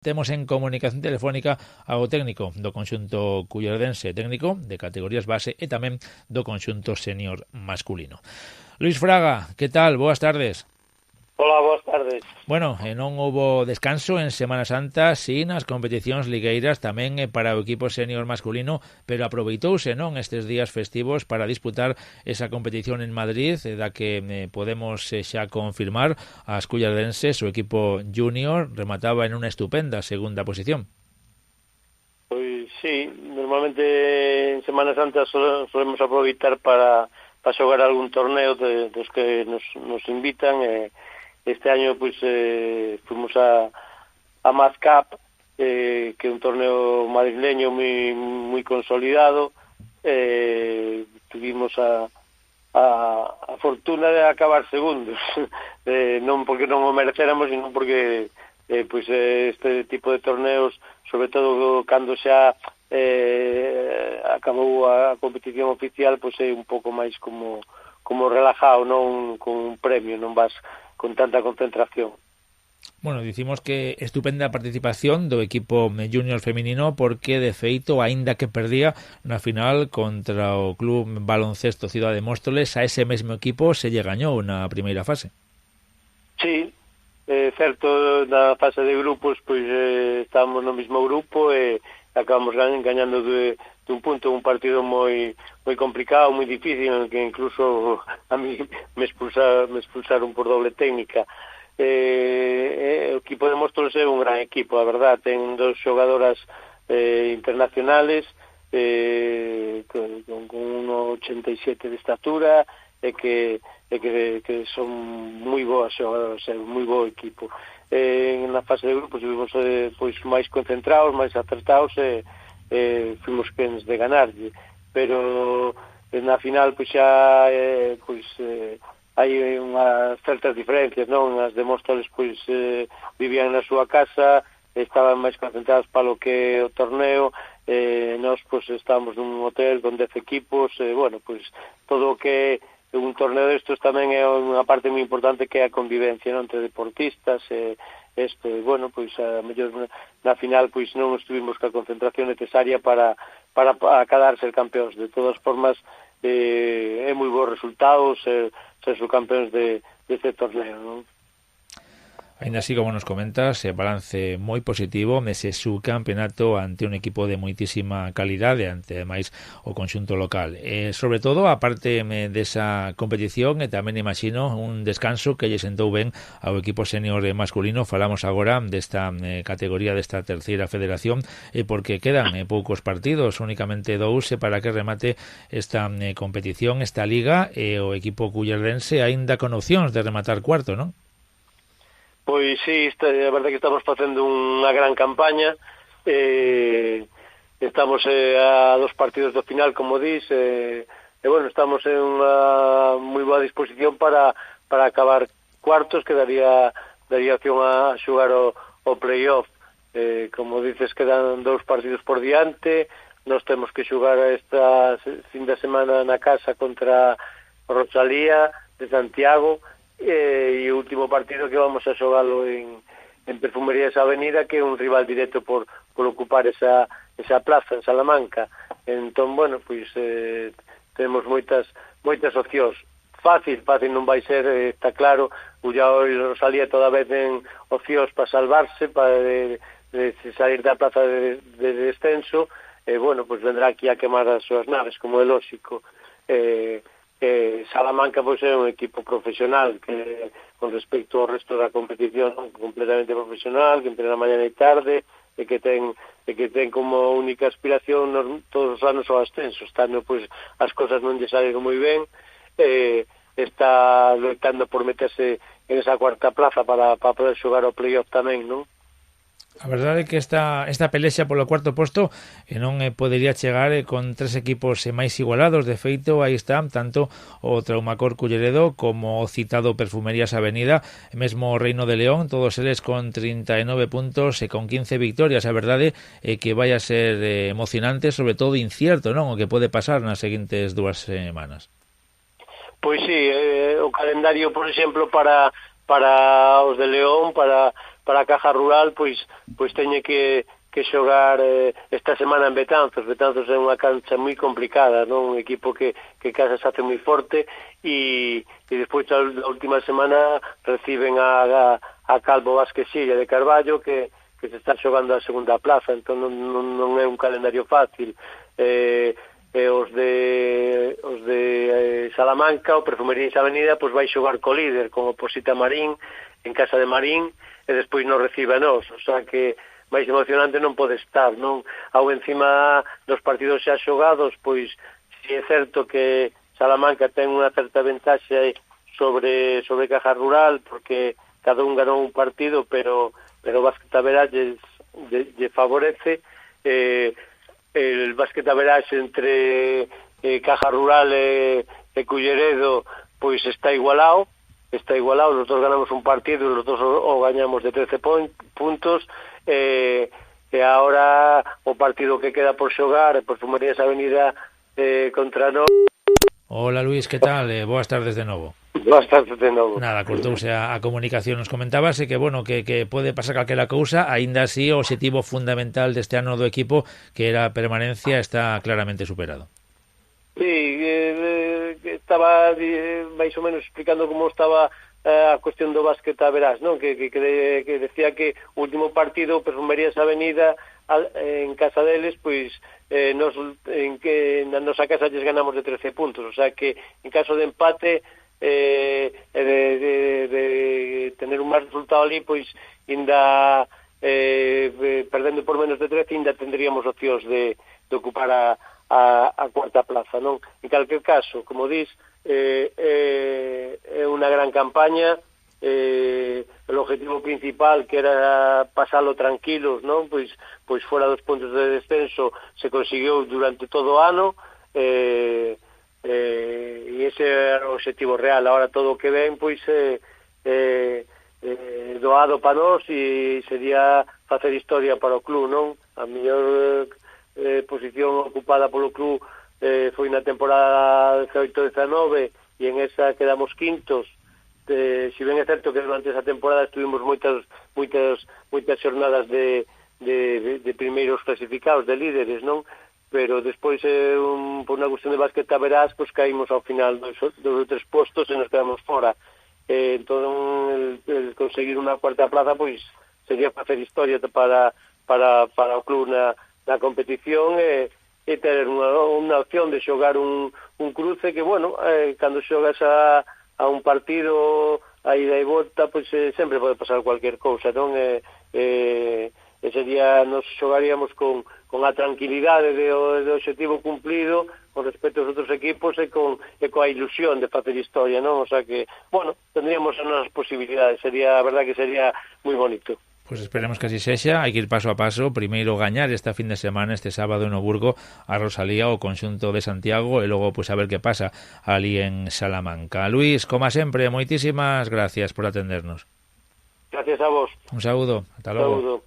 temos en comunicación telefónica ao técnico do conxunto cullerdense, técnico de categorías base e tamén do conxunto senior masculino. Luís Fraga, que tal? Boas tardes. Hola, boas tardes. Bueno, non houbo descanso en Semana Santa, sí, nas competicións ligueiras tamén para o equipo senior masculino, pero aproveitouse, non, estes días festivos para disputar esa competición en Madrid, da que podemos xa confirmar as cullerdenses, o equipo junior remataba en unha estupenda segunda posición. Pois sí, normalmente en Semana Santa solemos aproveitar para xogar algún torneo dos que nos invitan. Este año pois fomos a Mazcap, que é un torneo madrileño moi consolidado. Tuvimos a fortuna de acabar segundos, non porque non o merecéramos, sino porque pois este tipo de torneos, sobre todo cando xa acabou a competición oficial, pois é un pouco máis como relajado, non con un premio, non vas con tanta concentración. Bueno, dicimos que estupenda participación do equipo junior feminino porque, de feito, aínda que perdía na final contra o Club Baloncesto Cidade de Móstoles, a ese mesmo equipo se lle gañou na primeira fase. Sí, certo, na fase de grupos pois estábamos no mesmo grupo e acabamos gañando dun punto, un partido moi complicado, moi difícil, que incluso a mí me expulsaron por doble técnica. O equipo de Móstoles é un gran equipo, a verdad, ten dos xogadoras internacionales con 1,87 de estatura e que son moi boas xogadoras, moi bo equipo. Na fase de grupos vimos pois máis concentrados, máis acertados e fuimos quenes de ganarlle, pero na final pois xa hai unhas certas diferencias, non? As de Móstoles pois vivían na súa casa, estaban máis concentrados para o que o torneo, nós pois estábamos nun hotel con 10 equipos, bueno, pois todo o que un torneo destos tamén é unha parte moi importante, que é a convivencia, non, entre deportistas. Bueno, pois a mellor na final pois non estuvimos ca concentración necesaria para acadar ser campeóns. De todas formas, é moi bons resultados ser subcampeóns deste torneo, non? Ainda así, como nos comentas, balance moi positivo nese subcampeonato ante un equipo de moitísima calidade, ante ademais o conxunto local. Sobre todo, aparte desa competición, e tamén imagino un descanso que lle sentou ben ao equipo senior masculino. Falamos agora desta categoría, desta terceira federación, porque quedan poucos partidos, únicamente 2 para que remate esta competición, esta liga, e o equipo cullerdense aínda con opcións de rematar cuarto, non? Pois sí, a verdade que estamos facendo unha gran campaña, estamos a 2 partidos do final, como dis, bueno, estamos en unha moi boa disposición para acabar cuartos, que daría opción a xogar o playoff. Como dices, quedan 2 partidos por diante, nós temos que xogar esta fin de semana na casa contra Rosalía de Santiago, e o último partido que vamos a xogalo en Perfumerías Avenida, que é un rival directo por ocupar esa plaza en Salamanca. Entón, bueno, pois temos moitas opcións. Fácil non vai ser, está claro. Ullao e Rosalía toda vez en opcións para salvarse, para salir da plaza de descenso, e bueno, pois vendrá aquí a quemar as súas naves, como é lógico. Salamanca pois é un equipo profesional, que con respecto ao resto da competición, completamente profesional, que entrena mañana e tarde, e que ten como única aspiración todos os anos ao ascenso. Este ano pois as cosas non lle saíron moi ben, está loitando por meterse en esa cuarta plaza para poder xogar o playoff tamén, non? A verdade é que esta pelexa polo cuarto posto non podería chegar con 3 equipos máis igualados. De feito, aí está tanto o Traumacor Culleredo como o citado Perfumerías Avenida, mesmo o Reino de León, todos eles con 39 puntos e con 15 victorias. A verdade é que vai a ser emocionante, sobre todo incierto, non, o que pode pasar nas seguintes 2 semanas. Pois sí, o calendario, por exemplo, para os de León, para para a Caja Rural, pois teñe que xogar esta semana en Betanzos. Betanzos é unha cancha moi complicada, non? Un equipo que casa se hace moi forte e despois a última semana reciben a Calvo Vázquez Silla de Carballo que se está xogando a segunda plaza, entón non é un calendario fácil. Os de Salamanca, o Perfumerías Avenida, pois vai xogar co líder, con Oposita Marín, en casa de Marín, e despois nos recibe a nós, o sea que máis emocionante non pode estar, non? Ao encima dos partidos xa xogados, pois si é certo que Salamanca ten unha certa ventaxe sobre Caja Rural, porque cada un ganou un partido, pero Básquet Average lle favorece. El Básquet Average entre Caja Rural e Culleredo pois está igualado, los dos ganamos un partido e los dos o gañamos de 13 puntos, e agora o partido que queda por xogar é Perfumerías Avenida contra nós. Hola Luis, que tal? Boas tardes de novo. Boas tardes de novo. Nada, cortouse a comunicación. Nos comentábase que, bueno, que pode pasar calquera cousa, aínda así o obxectivo fundamental deste ano do equipo, que era a permanencia, está claramente superado. Sí, estaba máis ou menos explicando como estaba a cuestión do Básquet Average, non? Que decía que o último partido, Perfumerías Avenida, en casa deles, pois na nosa casa lles ganamos de 13 puntos, o sea que en caso de empate de tener un máis resultado ali, pois ainda perdendo por menos de 13 ainda tendríamos opcións de ocupar a cuarta plaza, non? En calquer caso, como dis, é unha gran campaña. El objetivo principal, que era pasalo tranquilos, non? Pois fora dos puntos de descenso se conseguiu durante todo o ano, e ese era o objetivo real. Ahora todo o que ven pois doado para nós e sería facer historia para o club, non? A mellor posición ocupada polo club foi na temporada 18-19 e en esa quedamos quintos. Si ben é certo que durante esa temporada estuvimos moitas xornadas de primeiros clasificados, de líderes, non? Pero despois, por unha cuestión de Básquet Average, pois caímos ao final dos 3 postos e nos quedamos fora. Entón, el conseguir unha cuarta plaza, pois sería facer historia para o club na competición e ter unha opción de xogar un cruce que, bueno, cando xogas a un partido a ida e volta, pois sempre pode pasar cualquier cousa, non? Nos xogaríamos con a tranquilidade do objetivo cumplido con respecto aos outros equipos e coa ilusión de facer historia, non? O sea que, bueno, tendríamos as nosas posibilidades, a verdad que sería moi bonito. Pues esperemos que así sexa, hai que ir paso a paso, primeiro gañar esta fin de semana, este sábado no Burgo, a Rosalía, o conxunto de Santiago, e logo pues a ver que pasa ali en Salamanca. Luis, como sempre, moitísimas gracias por atendernos. Gracias a vos. Un saúdo, ata logo. Saúdo.